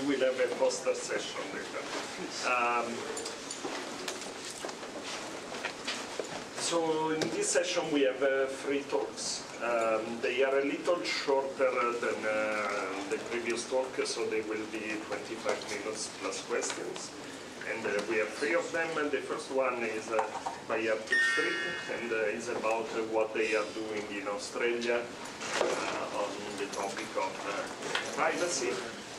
we'll have a poster session later. So in this session we have 3 talks. They are a little shorter than the previous talk, so they will be 25 minutes plus questions. And we have 3 of them, and the first one is by Arctic Street, and is about what they are doing in Australia on the topic of privacy.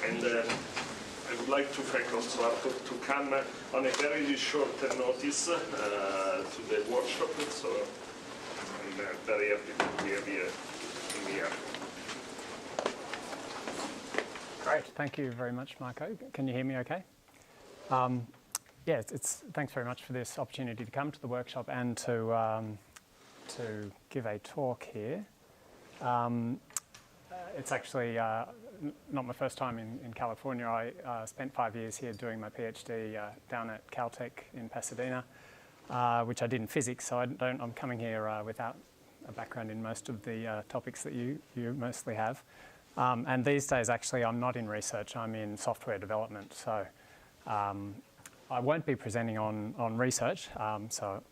And I would like to thank also Arthur to come on a very short notice to the workshop, so I'm very happy to be here. Great, thank you very much, Marco. Can you hear me okay? Yeah, thanks very much for this opportunity to come to the workshop and to give a talk here. It's actually not my first time in California. I spent 5 years here doing my PhD down at Caltech in Pasadena, which I did in physics, so I'm coming here without a background in most of the topics that you mostly have. And these days, actually, I'm not in research, I'm in software development. So I won't be presenting on research, so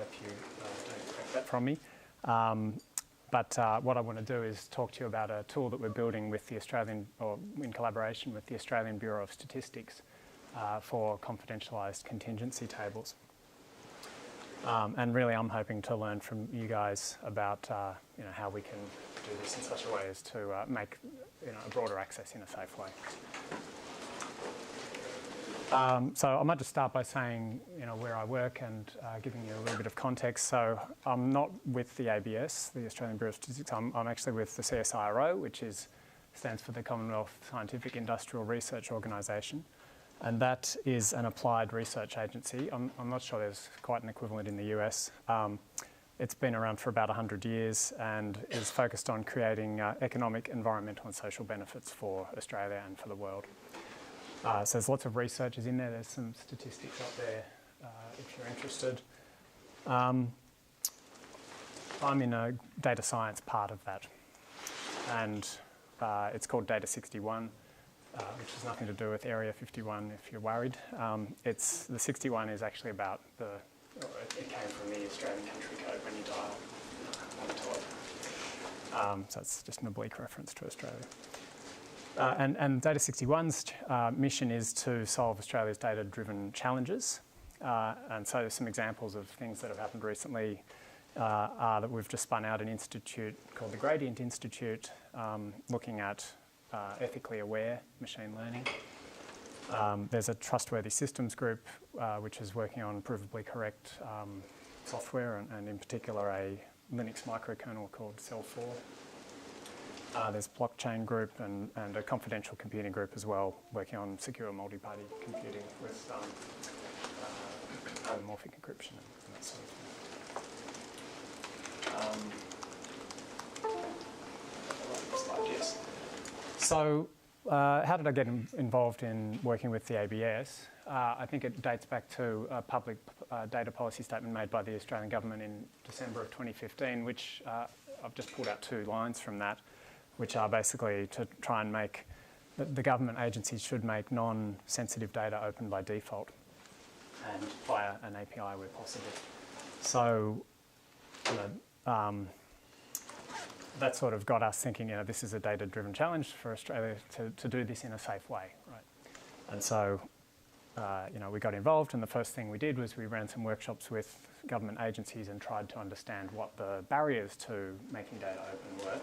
if you don't expect that from me. But what I want to do is talk to you about a tool that we're building with the Australian, or in collaboration with the Australian Bureau of Statistics for confidentialized contingency tables. And really I'm hoping to learn from you guys about how we can do this in such a way as to make a broader access in a safe way. So I might just start by saying, where I work and giving you a little bit of context. So I'm not with the ABS, the Australian Bureau of Statistics. I'm actually with the CSIRO, which stands for the Commonwealth Scientific Industrial Research Organisation, and that is an applied research agency. I'm not sure there's quite an equivalent in the US. It's been around for about 100 years and is focused on creating economic, environmental and social benefits for Australia and for the world. So there's lots of researchers in there. There's some statistics up there if you're interested. I'm in a data science part of that, and it's called Data 61, which has nothing to do with Area 51 if you're worried. The 61 is actually about it came from the Australian country code when you dial on the top. So it's just an oblique reference to Australia. And Data 61's mission is to solve Australia's data-driven challenges. And so some examples of things that have happened recently are that we've just spun out an institute called the Gradient Institute, looking at ethically aware machine learning. There's a trustworthy systems group which is working on provably correct software, and in particular a Linux microkernel called Cell 4. There's a blockchain group and a confidential computing group as well, working on secure multi-party computing with homomorphic encryption and that sort of thing. Yes. So how did I get involved in working with the ABS? I think it dates back to a public data policy statement made by the Australian government in December of 2015, which I've just pulled out 2 lines from that, which are basically to try and make the government agencies should make non-sensitive data open by default and via an API where possible. So that sort of got us thinking, this is a data-driven challenge for Australia to do this in a safe way, right? And so, we got involved, and the first thing we did was we ran some workshops with government agencies and tried to understand what the barriers to making data open were.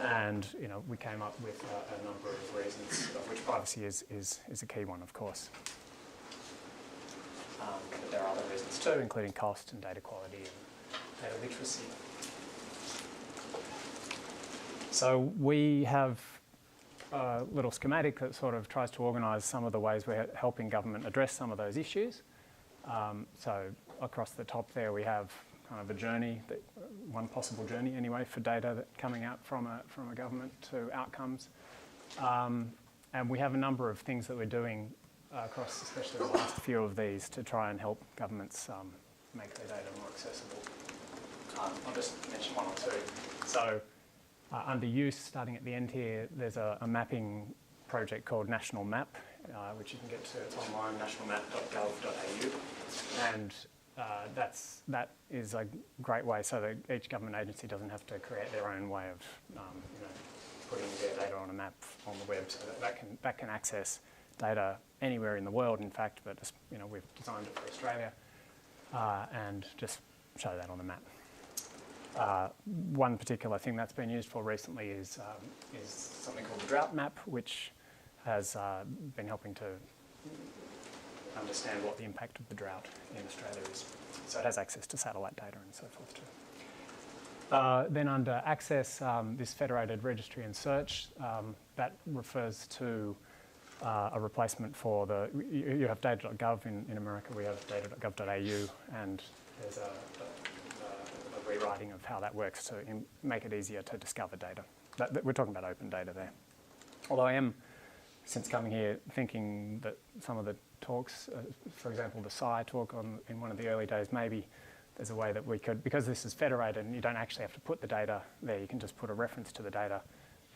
And we came up with a number of reasons, of which privacy is a key one, of course. But there are other reasons too, including cost and data quality and data literacy. So we have a little schematic that sort of tries to organise some of the ways we're helping government address some of those issues. So across the top there we have kind of a journey, one possible journey anyway for data coming out from a government to outcomes. And we have a number of things that we're doing across especially the last few of these to try and help governments make their data more accessible. I'll just mention 1 or 2. So under use, starting at the end here, there's a mapping project called National Map, which you can get to. It's online, nationalmap.gov.au, and that is a great way so that each government agency doesn't have to create their own way of putting their data on a map on the web, so that can access data anywhere in the world, in fact, but we've designed it for Australia, and just show that on the map. One particular thing that's been used for recently is something called the drought map, which has been helping to understand what the impact of the drought in Australia is. So it has access to satellite data and so forth too. Then under access, this federated registry and search, that refers to a replacement for you have data.gov in America, we have data.gov.au, and there's a rewriting of how that works to make it easier to discover data. We're talking about open data there. Although I am, since coming here, thinking that some of the talks, for example, the CSIRO talk in one of the early days, maybe there's a way that we could, because this is federated and you don't actually have to put the data there, you can just put a reference to the data.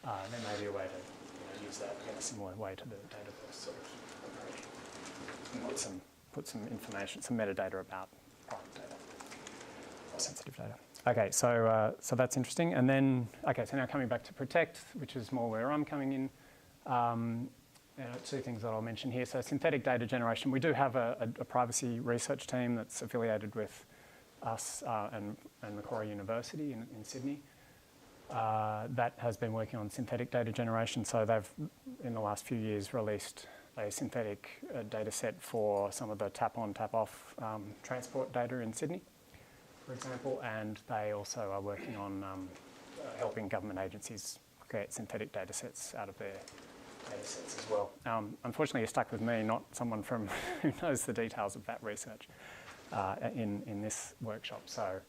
There may be a way to use that in a similar way to the database sort of approach. And put some information, some metadata about private data or sensitive data. Okay, so that's interesting. And then, so now coming back to protect, which is more where I'm coming in. Two things that I'll mention here. So synthetic data generation, we do have a privacy research team that's affiliated with us and Macquarie University in Sydney. That has been working on synthetic data generation. So they've, in the last few years, released a synthetic data set for some of the tap-on, tap-off transport data in Sydney, for example. And they also are working on helping government agencies create synthetic data sets out of their data sets as well. Unfortunately, you're stuck with me, not someone from who knows the details of that research in this workshop. So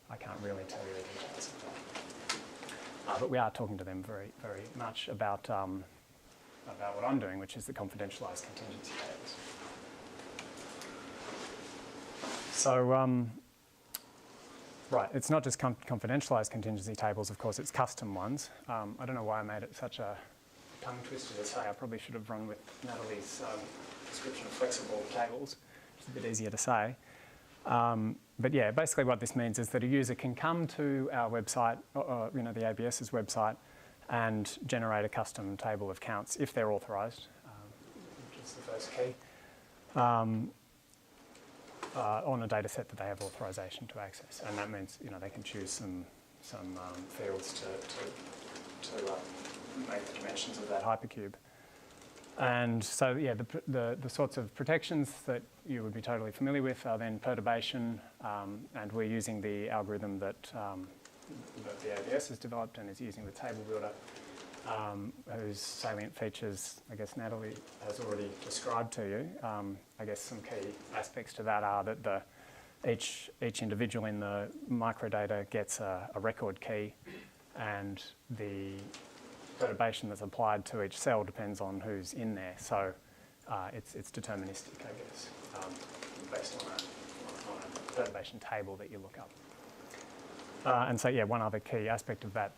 I can't really tell you the details of that. But we are talking to them very, very much about what I'm doing, which is the confidentialized contingency tables. So, right, it's not just confidentialized contingency tables, of course, it's custom ones. I don't know why I made it such a tongue twister to say. I probably should have run with Natalie's description of flexible tables, which is a bit easier to say. But yeah, basically what this means is that a user can come to our website, the ABS's website, and generate a custom table of counts if they're authorised, which is the first key, on a data set that they have authorisation to access. And that means they can choose some fields to make the dimensions of that hypercube. And so, yeah, the sorts of protections that you would be totally familiar with are then perturbation, and we're using the algorithm that the ABS has developed and is using the table builder, whose salient features, I guess, Natalie has already described to you. I guess some key aspects to that are that each individual in the microdata gets a record key, and the perturbation that's applied to each cell depends on who's in there. So it's deterministic, I guess, based on a perturbation table that you look up. And so, yeah, one other key aspect of that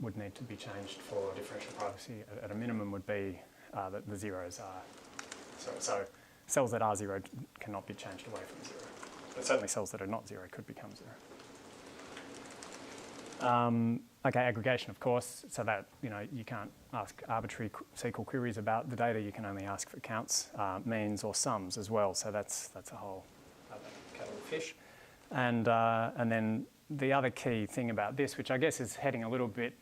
would need to be changed for differential privacy at a minimum would be that the zeros are. So cells that are zero cannot be changed away from zero. But certainly cells that are not zero could become zero. Okay, aggregation, of course, so that you can't ask arbitrary SQL queries about the data. You can only ask for counts, means, or sums as well. So that's a whole other kettle of fish. And then the other key thing about this, which I guess is heading a little bit,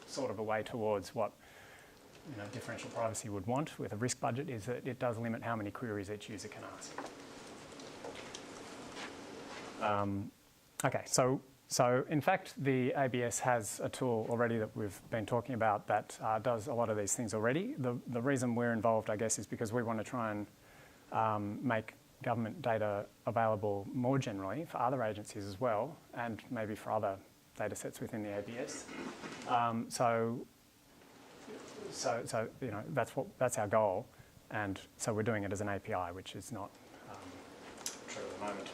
sort of a way towards what differential privacy would want with a risk budget, is that it does limit how many queries each user can ask. Okay, so in fact, the ABS has a tool already that we've been talking about that does a lot of these things already. The reason we're involved, I guess, is because we want to try and make government data available more generally for other agencies as well, and maybe for other data sets within the ABS. So that's our goal, and so we're doing it as an API, which is not true at the moment.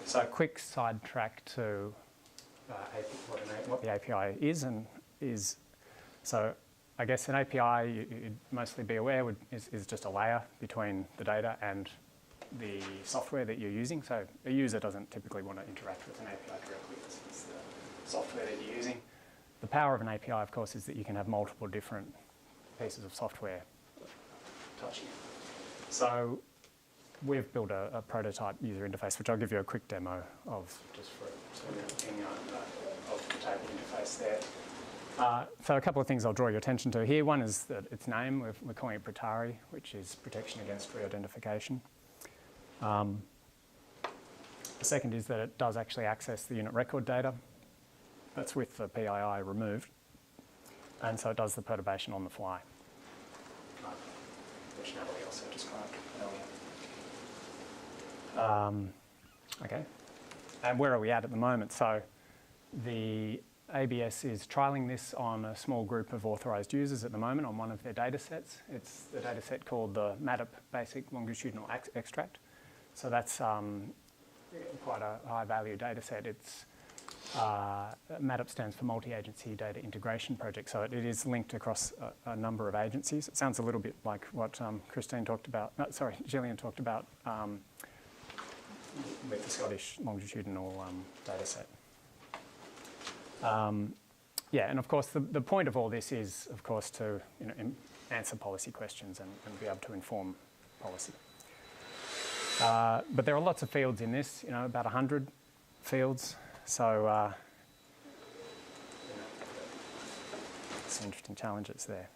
So a quick sidetrack to what the API is and is So I guess an API, you'd mostly be aware, is just a layer between the data and the software that you're using. So a user doesn't typically want to interact with an API directly. It's the software that you're using. The power of an API, of course, is that you can have multiple different pieces of software touching it. So we've built a prototype user interface, which I'll give you a quick demo of, just for looking of the table interface there. So a couple of things I'll draw your attention to here. One is that its name, we're calling it Pratari, which is protection against re-identification. The second is that it does actually access the unit record data. That's with the PII removed. And so it does the perturbation on the fly, which Natalie also described earlier. Okay, and where are we at the moment? So the ABS is trialling this on a small group of authorised users at the moment on one of their data sets. It's the data set called the MADP Basic Longitudinal Extract. So that's quite a high value data set. It's MADP stands for Multi-Agency Data Integration Project, so it is linked across a number of agencies. It sounds a little bit like what Gillian talked about with the Scottish longitudinal data set. Yeah, and of course the point of all this is, of course, to answer policy questions and be able to inform policy. But there are lots of fields in this, about 100 fields. So some interesting challenges there.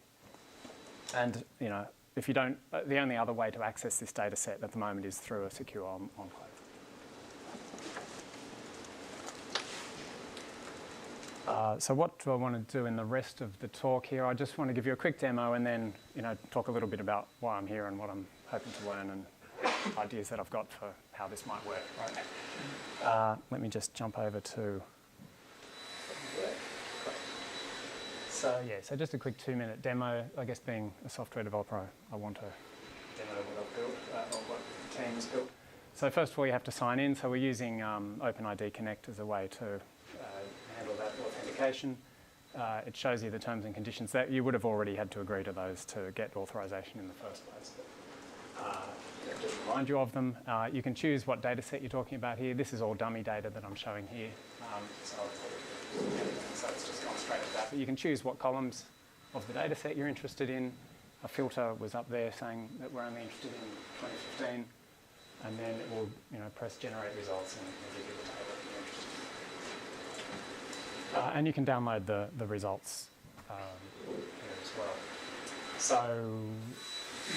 And if you don't, the only other way to access this data set at the moment is through a secure enclave. So what do I want to do in the rest of the talk here? I just want to give you a quick demo and then talk a little bit about why I'm here and what I'm hoping to learn and ideas that I've got for how this might work. Right. Let me just jump over to. So just a quick 2-minute demo. I guess being a software developer, I want to demo what I've built or what the team has built. So first of all, you have to sign in. So we're using OpenID Connect as a way to handle that authentication. It shows you the terms and conditions that you would have already had to agree to those to get authorization in the first place. Just remind you of them. You can choose what data set you're talking about here. This is all dummy data that I'm showing here. So it's just gone straight at that. But you can choose what columns of the data set you're interested in. A filter was up there saying that we're only interested in 2015. And then it will press generate results and give you the table that you're interested in. And you can download the results here as well. So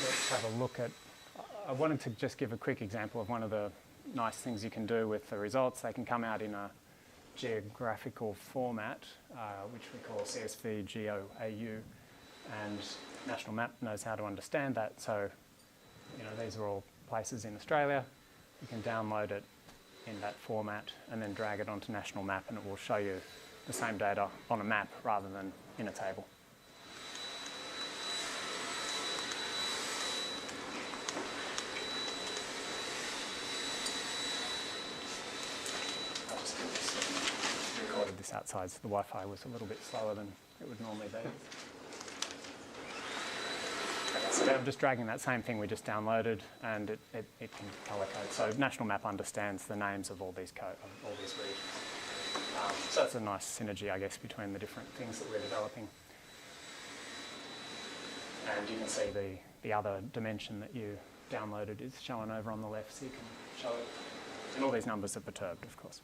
let's have a look at. I wanted to just give a quick example of one of the nice things you can do with the results. They can come out in a geographical format, which we call CSV GeoAU, and National Map knows how to understand that. So, these are all places in Australia. You can download it in that format and then drag it onto National Map, and it will show you the same data on a map rather than in a table. Recorded this outside, so the Wi-Fi was a little bit slower than it would normally be. Okay, so I'm just dragging that same thing we just downloaded, and it can colour code. So National Map understands the names of all these regions. So that's a nice synergy, I guess, between the different things that we're developing. And you can see the other dimension that you downloaded is shown over on the left, so you can show it. And all these numbers are perturbed, of course.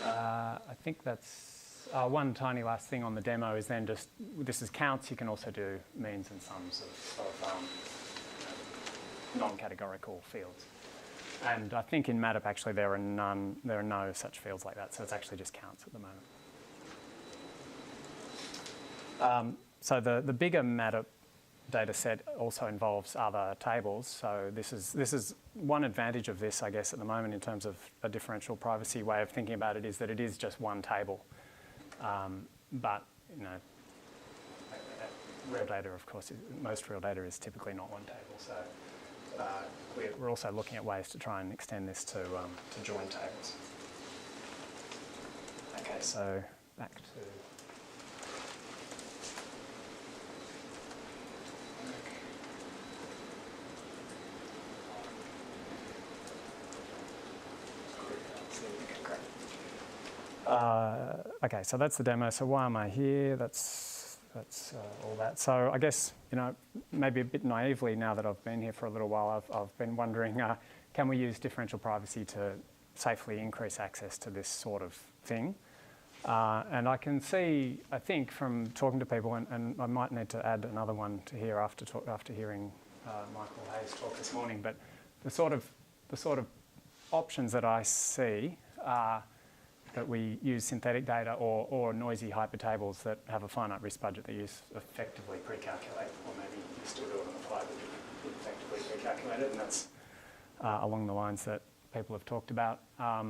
I think that's one tiny last thing on the demo is then just, this is counts, you can also do means and sums of non-categorical fields. And I think in MADP actually there are no such fields like that, so it's actually just counts at the moment. So the bigger MADP data set also involves other tables. So this is one advantage of this, I guess, at the moment in terms of a differential privacy way of thinking about it is that it is just one table. But real data, of course, most real data is typically not one table. So we're also looking at ways to try and extend this to join tables. Okay, so back to... Okay, so that's the demo. So why am I here? That's all that. So I guess, maybe a bit naively now that I've been here for a little while, I've been wondering, can we use differential privacy to safely increase access to this sort of thing? And I can see, I think, from talking to people, and I might need to add another one to here after hearing Michael Hayes talk this morning, but the sort of options that I see are that we use synthetic data or noisy hypertables that have a finite risk budget that you effectively pre-calculate, or maybe you still do it on the fly, but you effectively pre-calculate it, and that's along the lines that people have talked about. I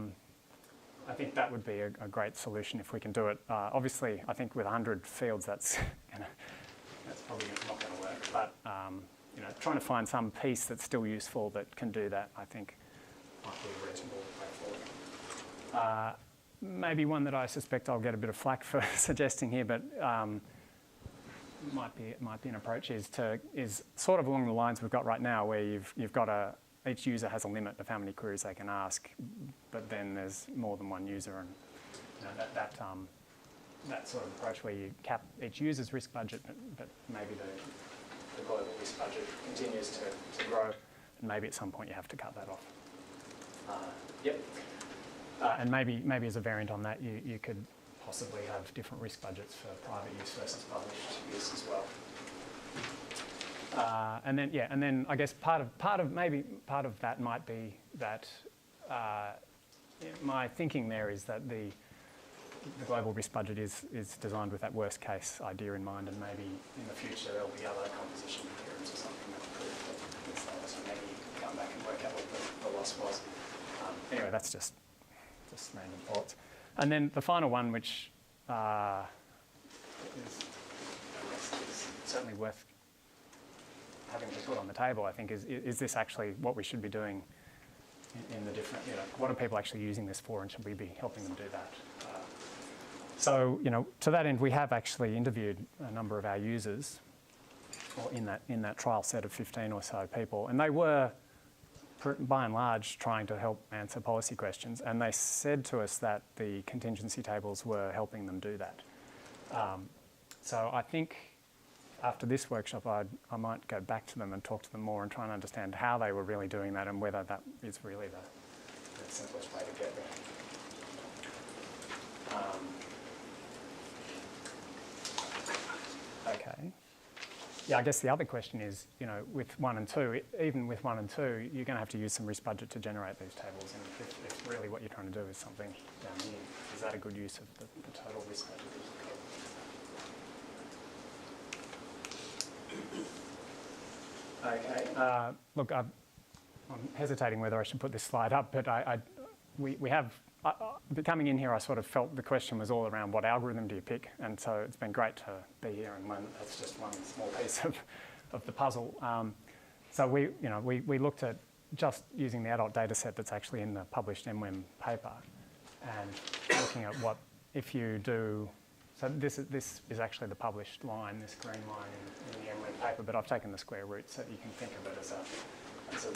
think that would be a great solution if we can do it. Obviously, I think with 100 fields, that's probably not going to work. But trying to find some piece that's still useful that can do that, I think, might be a reasonable way forward. Maybe one that I suspect I'll get a bit of flack for suggesting here, but might be an approach is sort of along the lines we've got right now, where you've got each user has a limit of how many queries they can ask, but then there's more than one user, and that sort of approach where you cap each user's risk budget, but maybe the global risk budget continues to grow, and maybe at some point you have to cut that off. And maybe as a variant on that, you could possibly have different risk budgets for private use versus published use as well. And then I guess part of that might be that my thinking there is that the global risk budget is designed with that worst case idea in mind, and maybe in the future there'll be other composition theorems or something that prove that it's lower, so maybe you can come back and work out what the loss was. Anyway, that's just random thoughts. And then the final one, which is certainly worth having to put on the table, I think, is this actually what we should be doing in the different, what are people actually using this for, and should we be helping them do that? So, to that end, we have actually interviewed a number of our users, or in that trial set of 15 or so people, and they were, by and large, trying to help answer policy questions, and they said to us that the contingency tables were helping them do that. So I think after this workshop, I might go back to them and talk to them more and try and understand how they were really doing that, and whether that is really the simplest way to get there. Okay. Yeah, I guess the other question is, with 1 and 2, even with 1 and 2, you're going to have to use some risk budget to generate these tables. And if really what you're trying to do is something down here, is that a good use of the total risk budget? Okay. Look, I'm hesitating whether I should put this slide up, but we have. Coming in here, I sort of felt the question was all around what algorithm do you pick, and so it's been great to be here and learn that's just one small piece of the puzzle. So we looked at just using the adult data set that's actually in the published MWIM paper, and looking at what if you do. So this is actually the published line, this green line in the MWIM paper, but I've taken the square root so that you can think of it as a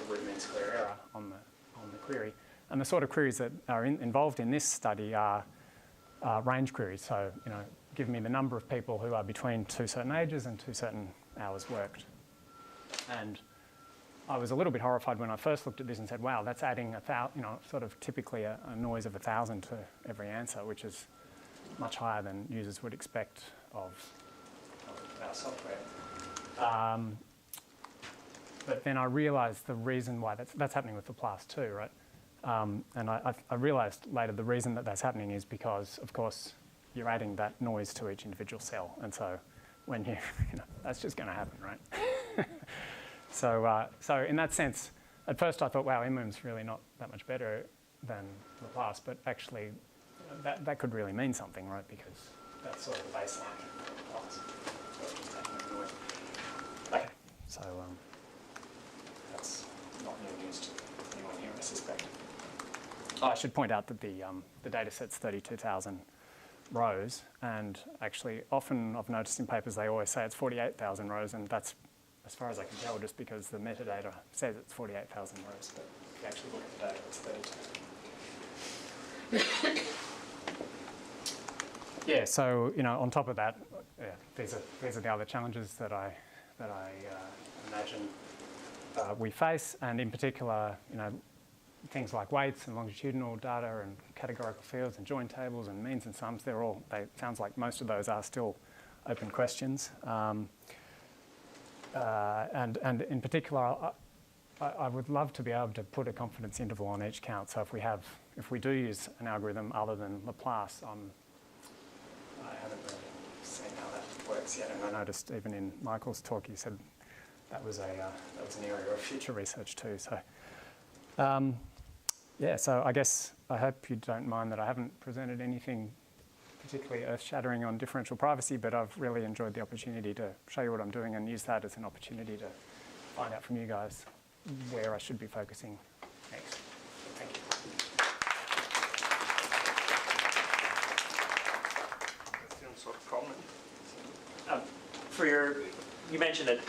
root mean square error on the query. And the sort of queries that are involved in this study are range queries. So, give me the number of people who are between 2 certain ages and 2 certain hours worked. And I was a little bit horrified when I first looked at this and said, wow, that's adding sort of typically a noise of 1,000 to every answer, which is much higher than users would expect of our software. But then I realised the reason why that's happening with the class 2, right? And I realised later the reason that that's happening is because, of course, you're adding that noise to each individual cell, and so when that's just going to happen, right? So in that sense, at first I thought, wow, MWIM's really not that much better than Laplace, but actually that could really mean something, right? Because that's sort of the baseline of Laplace. Okay, so that's not new news to anyone here, I suspect. I should point out that the data set's 32,000 rows, and actually often I've noticed in papers they always say it's 48,000 rows, and that's, as far as I can tell, just because the metadata says it's 48,000 rows, but if you actually look at the data, it's 32. Yeah, so on top of that, these are the other challenges that I imagine we face, and in particular, things like weights and longitudinal data and categorical fields and join tables and means and sums. Sounds like most of those are still open questions. And in particular, I would love to be able to put a confidence interval on each count. So if we do use an algorithm other than Laplace, I haven't really seen how that works yet. And I noticed even in Michael's talk, he said that was an area of future research too. So. So I guess I hope you don't mind that I haven't presented anything particularly earth-shattering on differential privacy, but I've really enjoyed the opportunity to show you what I'm doing and use that as an opportunity to find out from you guys where I should be focusing next. Thank you. Questions or comments? You mentioned that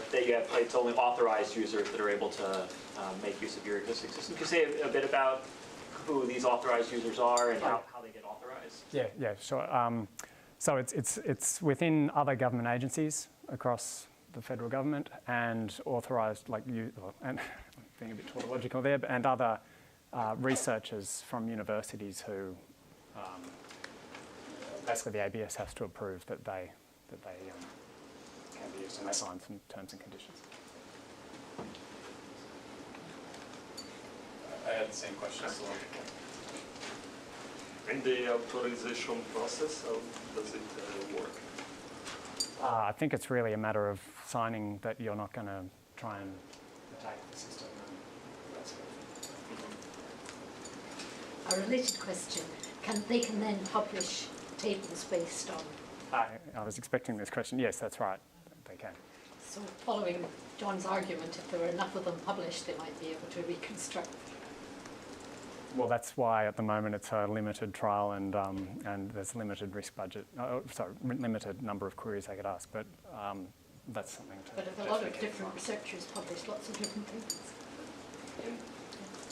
that you have, it's only authorized users that are able to make use of your existing system. Could you say a bit about who these authorized users are and how they get authorized? Yeah, sure. So it's within other government agencies across the federal government and authorised, and being a bit tautological there, and other researchers from universities who basically the ABS has to approve that they can be used, and they sign some terms and conditions. I had the same question as well. In the authorization process, how does it work? I think it's really a matter of signing that you're not going to try and attack the system and that sort of thing. A related question, they can then publish tables based on... I was expecting this question. Yes, that's right. They can. So following John's argument, if there were enough of them published, they might be able to reconstruct. Well, that's why at the moment it's a limited trial and there's limited risk budget. Limited number of queries they could ask, but that's something to... But if a lot of different researchers publish lots of different things.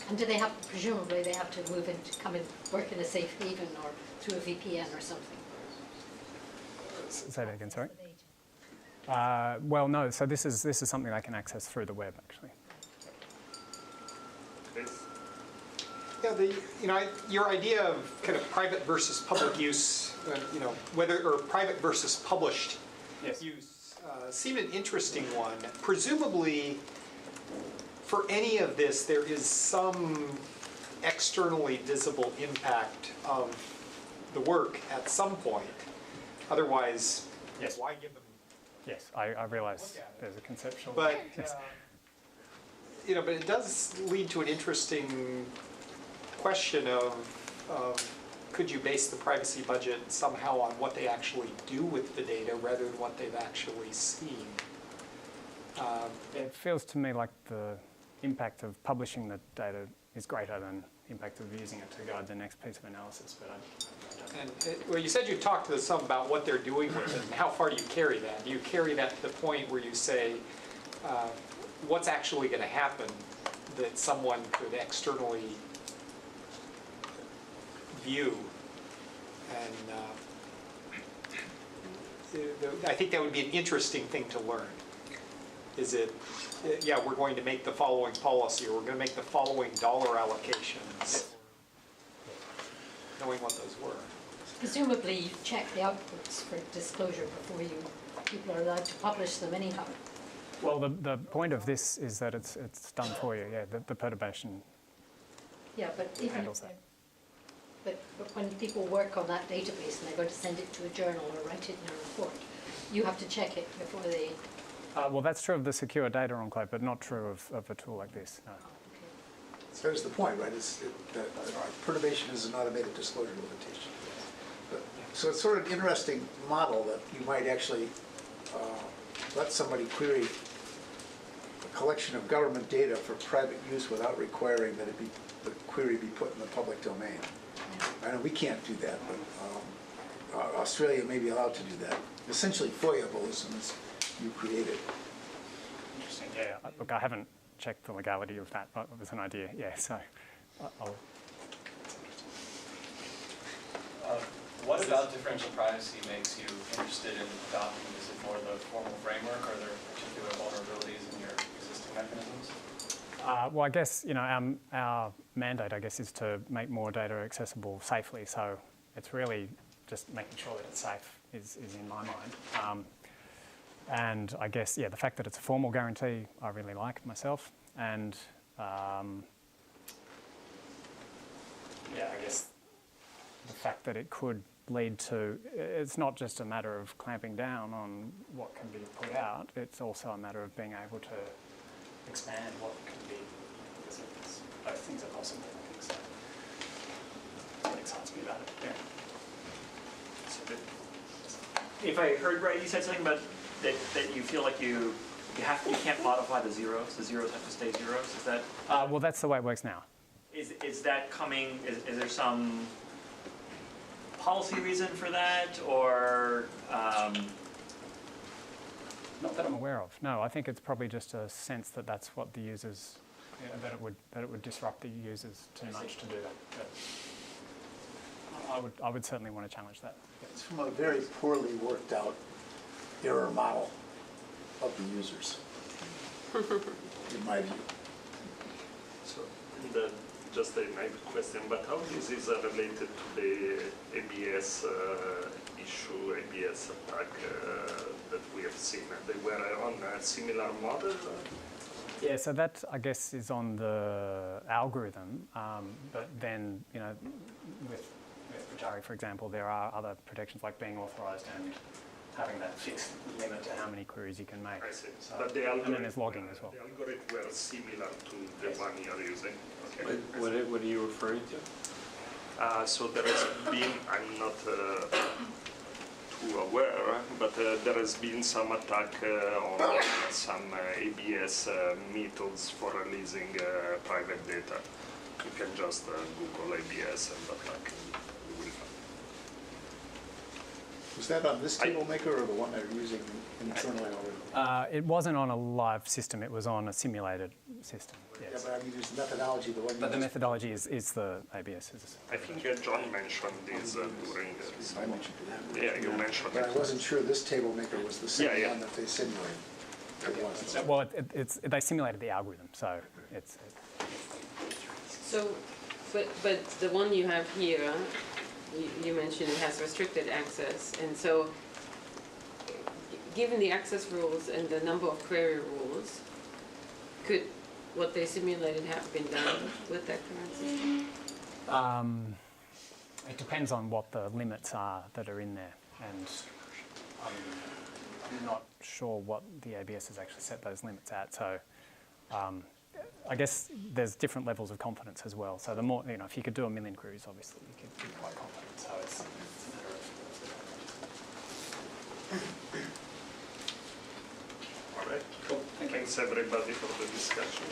And do they have, presumably they have to come and work in a safe haven or through a VPN or something? Say that again, sorry. Well, no. So this is something they can access through the web, actually. Please. Yeah, your idea of kind of private versus public use, or private versus published use, seemed an interesting one. Presumably, for any of this, there is some externally visible impact of the work at some point. Otherwise, yes. Why give them? Yes, I realise there's a conceptual. But yes. But it does lead to an interesting question of could you base the privacy budget somehow on what they actually do with the data rather than what they've actually seen? It feels to me like the impact of publishing the data is greater than the impact of using it to guide the next piece of analysis, but I don't know. Well, you said you talked to some about what they're doing with it, and how far do you carry that? Do you carry that to the point where you say, what's actually going to happen that someone could externally view? And I think that would be an interesting thing to learn. Is it, we're going to make the following policy, or we're going to make the following dollar allocations, knowing what those were. Presumably you check the outputs for disclosure before people are allowed to publish them anyhow. Well, the point of this is that it's done for you, the perturbation. Yeah, but even handles that. But when people work on that database and they're going to send it to a journal or write it in a report, you have to check it before they... Well, that's true of the secure data enclave, but not true of a tool like this, no. So that's the point, right? Perturbation is an automated disclosure limitation. So it's sort of an interesting model that you might actually let somebody query a collection of government data for private use without requiring that the query be put in the public domain. I know we can't do that, but Australia may be allowed to do that. Essentially FOIA-able as you created. Interesting. Yeah. Look, I haven't checked the legality of that, but it was an idea. Yeah. So I'll. What about differential privacy makes you interested in adopting? Is it more the formal framework, or are there particular vulnerabilities in your existing mechanisms? Well, I guess our mandate, I guess, is to make more data accessible safely. So it's really just making sure that it's safe is in my mind. And I guess, yeah, the fact that it's a formal guarantee, I really like myself. And yeah, I guess the fact that it could lead to, it's not just a matter of clamping down on what can be put out, it's also a matter of being able to expand what can be, because both things are possible, I think, so that's what excites me about it, yeah. So If I heard right, you said something about that you feel like you can't modify the zeros. The zeros have to stay zeros. Is that? well, that's the way it works now. Is that coming? Is there some policy reason for that, or? Not that I'm aware of. No, I think it's probably just a sense that that's what the users, that it would disrupt the users too much to do that. But I would certainly want to challenge that. It's from a very poorly worked out error model of the users, in my view. So, just a naive question, but how this is related to the ABS issue, ABS attack that we have seen? They were on a similar model? Yeah, so that, I guess, is on the algorithm, but then, with Pajari, for example, there are other protections like being authorised and having that fixed limit to how many queries you can make. I see. So, But the and algorithm, then there's logging as well. The algorithm were similar to the one you're using. Okay. What are you referring to? So there has been, I'm not too aware, but there has been some attack on some ABS methods for releasing private data. You can just Google ABS and attack. And you will find. Was that on this table maker or the one they're using internally already? It wasn't on a live system, it was on a simulated system, Yeah, yes. but I mean, there's the methodology, the one you But the used. methodology is the ABS. I think John mentioned this during. I mentioned it. Yeah, you mentioned But I it. wasn't sure this table maker was the same Yeah, yeah. one that they simulated. It was. Well, they simulated the algorithm, so it's So, but the one you have here, you mentioned it has restricted access, and so given the access rules and the number of query rules, could what they simulated have been done with that current system? it depends on what the limits are that are in there, and I'm not sure what the ABS has actually set those limits at. So I guess there's different levels of confidence as well. So the more, if you could do 1 million queries, obviously you could be quite confident. So it's a matter of. All right. Cool. Thanks everybody for the discussion.